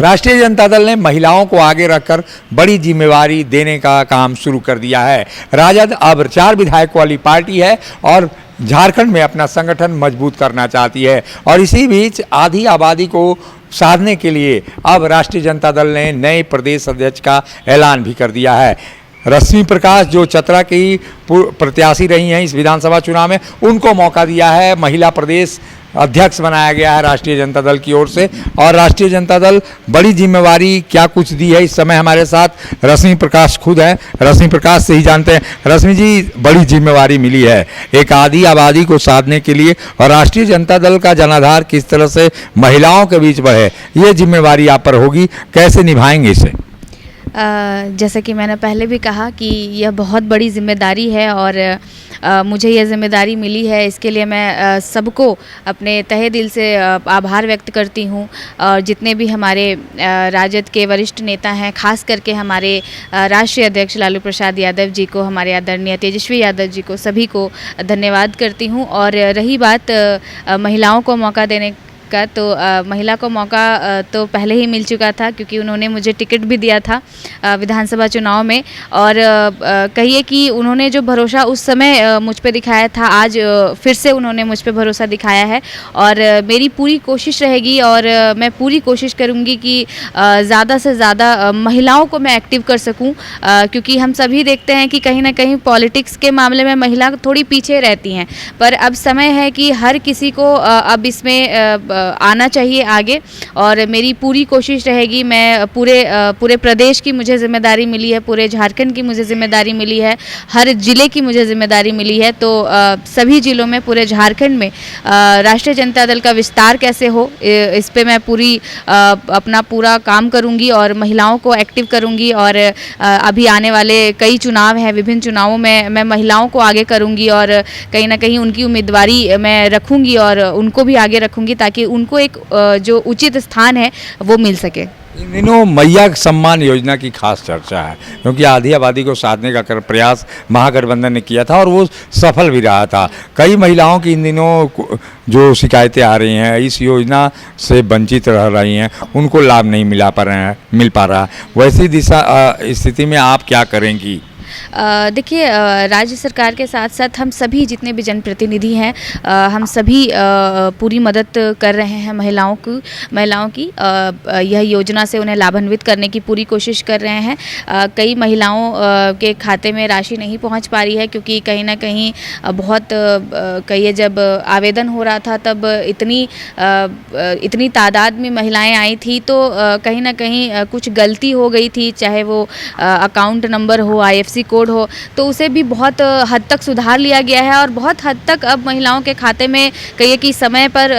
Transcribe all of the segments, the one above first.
राष्ट्रीय जनता दल ने महिलाओं को आगे रखकर बड़ी जिम्मेवारी देने का काम शुरू कर दिया है। राजद अब 4 विधायकों वाली पार्टी है और झारखंड में अपना संगठन मजबूत करना चाहती है। और इसी बीच आधी आबादी को साधने के लिए अब राष्ट्रीय जनता दल ने नए प्रदेश अध्यक्ष का ऐलान भी कर दिया है। रश्मि प्रकाश जो चतरा की प्रत्याशी रही हैं इस विधानसभा चुनाव में, उनको मौका दिया है। महिला प्रदेश अध्यक्ष बनाया गया है राष्ट्रीय जनता दल की ओर से। और राष्ट्रीय जनता दल बड़ी जिम्मेवारी क्या कुछ दी है, इस समय हमारे साथ रश्मि प्रकाश खुद हैं। रश्मि प्रकाश से ही जानते हैं। रश्मि जी, बड़ी जिम्मेवारी मिली है एक आधी आबादी को साधने के लिए, और राष्ट्रीय जनता दल का जनाधार किस तरह से महिलाओं के बीच बढ़े, ये जिम्मेवारी आप पर होगी, कैसे निभाएंगे इसे? जैसा कि मैंने पहले भी कहा कि यह बहुत बड़ी जिम्मेदारी है और मुझे यह जिम्मेदारी मिली है, इसके लिए मैं सबको अपने तहे दिल से आभार व्यक्त करती हूँ। और जितने भी हमारे राजद के वरिष्ठ नेता हैं, खास करके हमारे राष्ट्रीय अध्यक्ष लालू प्रसाद यादव जी को, हमारे आदरणीय तेजस्वी यादव जी को, सभी को धन्यवाद करती हूँ। और रही बात महिलाओं को मौका देने का, तो महिला को मौका तो पहले ही मिल चुका था, क्योंकि उन्होंने मुझे टिकट भी दिया था विधानसभा चुनाव में। और कहिए कि उन्होंने जो भरोसा उस समय मुझ पे दिखाया था, आज फिर से उन्होंने मुझ पे भरोसा दिखाया है। और मेरी पूरी कोशिश रहेगी और मैं पूरी कोशिश करूँगी कि ज़्यादा से ज़्यादा महिलाओं को मैं एक्टिव कर सकूँ, क्योंकि हम सभी देखते हैं कि कहीं ना कहीं पॉलिटिक्स के मामले में महिला थोड़ी पीछे रहती हैं। पर अब समय है कि हर किसी को अब इसमें आना चाहिए आगे। और मेरी पूरी कोशिश रहेगी, मैं पूरे प्रदेश की मुझे जिम्मेदारी मिली है, पूरे झारखंड की मुझे जिम्मेदारी मिली है, हर ज़िले की मुझे जिम्मेदारी मिली है। तो सभी ज़िलों में, पूरे झारखंड में राष्ट्रीय जनता दल का विस्तार कैसे हो, इस पे मैं अपना पूरा काम करूंगी और महिलाओं को एक्टिव करूंगी। और अभी आने वाले कई चुनाव हैं, विभिन्न चुनावों में मैं महिलाओं को आगे करूंगी और कहीं ना कहीं उनकी उम्मीदवारी मैं रखूंगी और उनको भी आगे रखूंगी, ताकि उनको एक जो उचित स्थान है वो मिल सके। इन दिनों मैया सम्मान योजना की खास चर्चा है, क्योंकि आधी आबादी को साधने का प्रयास महागठबंधन ने किया था और वो सफल भी रहा था। कई महिलाओं की इन दिनों जो शिकायतें आ रही हैं, इस योजना से वंचित रह रही हैं, उनको लाभ नहीं मिल पा रहा। वैसी स्थिति में आप क्या करेंगी? देखिए, राज्य सरकार के साथ साथ हम सभी जितने भी जनप्रतिनिधि हैं, हम सभी पूरी मदद कर रहे हैं महिलाओं की यह योजना से उन्हें लाभान्वित करने की पूरी कोशिश कर रहे हैं। कई महिलाओं के खाते में राशि नहीं पहुंच पा रही है, क्योंकि कहीं ना कहीं बहुत कहिए जब आवेदन हो रहा था तब इतनी तादाद में महिलाएं आई थी, तो कहीं ना कहीं कुछ गलती हो गई थी, चाहे वो अकाउंट नंबर हो, IFSC कोड हो, तो उसे भी बहुत हद तक सुधार लिया गया है। और बहुत हद तक अब महिलाओं के खाते में कहिए कि समय पर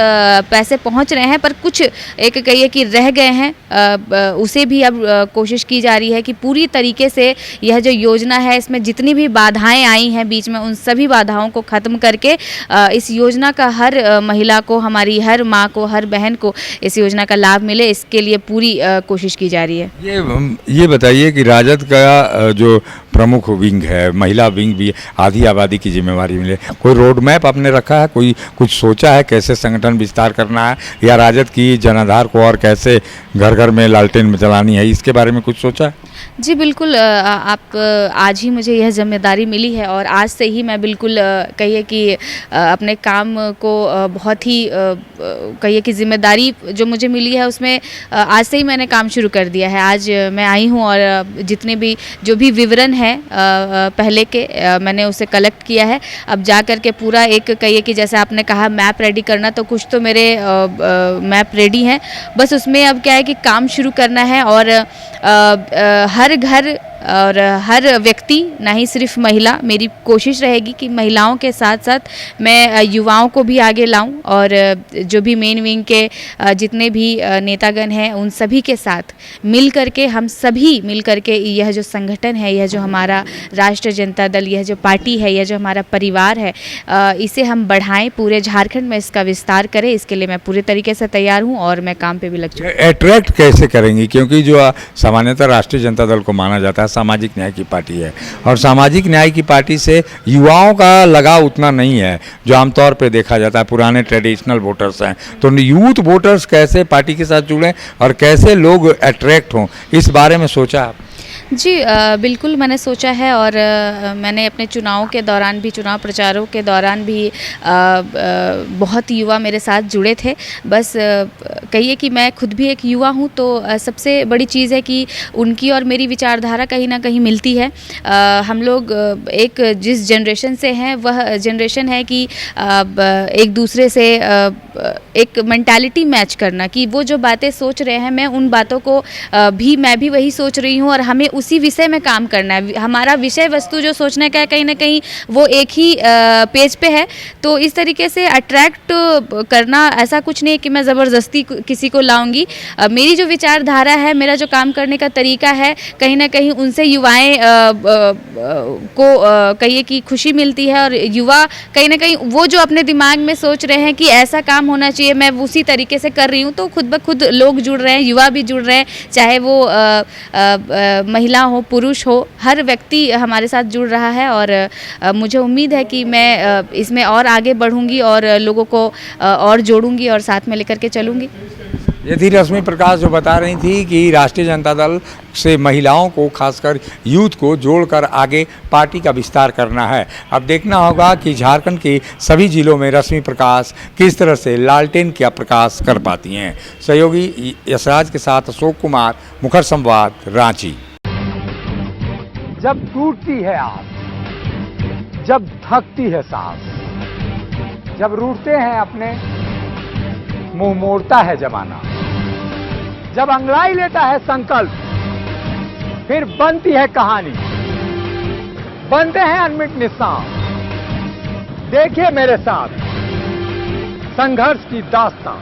पैसे पहुंच रहे हैं, पर कुछ एक कहिए कि रह गए हैं, उसे भी अब कोशिश की जा रही है कि पूरी तरीके से यह जो योजना है, इसमें जितनी भी बाधाएं आई हैं बीच में, उन सभी बाधाओं को ख़त्म करके इस योजना का हर महिला को, हमारी हर माँ को, हर बहन को इस योजना का लाभ मिले, इसके लिए पूरी कोशिश की जा रही है। ये बताइए कि राजद का जो प्रमुख विंग है, महिला विंग भी आधी आबादी की जिम्मेवारी मिले, कोई रोड मैप आपने रखा है, कोई कुछ सोचा है कैसे संगठन विस्तार करना है, या राजद की जनाधार को और कैसे घर घर में लालटेन में चलानी है, इसके बारे में कुछ सोचा है? जी बिल्कुल, आप आज ही मुझे यह जिम्मेदारी मिली है और आज से ही मैं बिल्कुल कहिए कि अपने काम को बहुत ही कहिए कि जिम्मेदारी जो मुझे मिली है उसमें आज से ही मैंने काम शुरू कर दिया है। आज मैं आई हूँ और जितने भी जो भी विवरण है पहले के मैंने उसे कलेक्ट किया है। अब जा कर के पूरा एक कहिए कि जैसे आपने कहा मैप रेडी करना, तो कुछ तो मेरे मैप रेडी हैं, बस उसमें अब क्या है कि काम शुरू करना है। और हर घर और हर व्यक्ति, ना ही सिर्फ महिला, मेरी कोशिश रहेगी कि महिलाओं के साथ साथ मैं युवाओं को भी आगे लाऊं और जो भी मेन विंग के जितने भी नेतागण हैं उन सभी के साथ मिल करके, हम सभी मिल करके यह जो संगठन है, यह जो हमारा राष्ट्रीय जनता दल, यह जो पार्टी है, यह जो हमारा परिवार है, इसे हम बढ़ाएं, पूरे झारखंड में इसका विस्तार करें। इसके लिए मैं पूरे तरीके से तैयार हूँ और मैं काम पे भी लग चुकी हूँ। अट्रैक्ट कैसे करेंगी, क्योंकि जो सामान्यतः राष्ट्रीय जनता दल को माना जाता है सामाजिक न्याय की पार्टी है और सामाजिक न्याय की पार्टी से युवाओं का लगाव उतना नहीं है जो आमतौर पे देखा जाता है। पुराने ट्रेडिशनल वोटर्स हैं, तो यूथ वोटर्स कैसे पार्टी के साथ जुड़ें और कैसे लोग अट्रैक्ट हों, इस बारे में सोचा आप? जी बिल्कुल मैंने सोचा है और मैंने अपने चुनाव के दौरान भी, चुनाव प्रचारों के दौरान भी बहुत युवा मेरे साथ जुड़े थे। बस कहिए कि मैं खुद भी एक युवा हूँ, तो सबसे बड़ी चीज़ है कि उनकी और मेरी विचारधारा कहीं ना कहीं मिलती है। हम लोग एक जिस जनरेशन से हैं वह जनरेशन है कि एक दूसरे से एक मेंटालिटी मैच करना, कि वो जो बातें सोच रहे हैं मैं उन बातों को मैं भी वही सोच रही हूँ और हमें उसी विषय में काम करना है। हमारा विषय वस्तु जो सोचने का है कहीं ना कहीं वो एक ही पेज पे है। तो इस तरीके से अट्रैक्ट करना, ऐसा कुछ नहीं है कि मैं ज़बरदस्ती किसी को लाऊंगी। मेरी जो विचारधारा है, मेरा जो काम करने का तरीका है, कहीं ना कहीं उनसे युवाएं को कहिए कि खुशी मिलती है और युवा कहीं ना कहीं वो जो अपने दिमाग में सोच रहे हैं कि ऐसा काम होना चाहिए, मैं उसी तरीके से कर रही हूँ, तो खुद ब खुद लोग जुड़ रहे हैं, युवा भी जुड़ रहे हैं, चाहे वो महिला हो, पुरुष हो, हर व्यक्ति हमारे साथ जुड़ रहा है। और मुझे उम्मीद है कि मैं इसमें और आगे बढ़ूंगी और लोगों को और जोड़ूंगी और साथ में लेकर के चलूंगी। ये थी रश्मि प्रकाश जो बता रही थी कि राष्ट्रीय जनता दल से महिलाओं को, खासकर यूथ को जोड़कर आगे पार्टी का विस्तार करना है। अब देखना होगा कि झारखंड के सभी जिलों में रश्मि प्रकाश किस तरह से लालटेन का प्रकाश कर पाती हैं। सहयोगी यशराज के साथ अशोक कुमार, मुखर संवाद, रांची। जब टूटती है आस, जब थकती है सांस, जब रूठते हैं अपने, मुंह मोड़ता है जमाना, जब अंगड़ाई लेता है संकल्प, फिर बनती है कहानी, बनते हैं अनमिट निशान। देखिए मेरे साथ संघर्ष की दास्तां।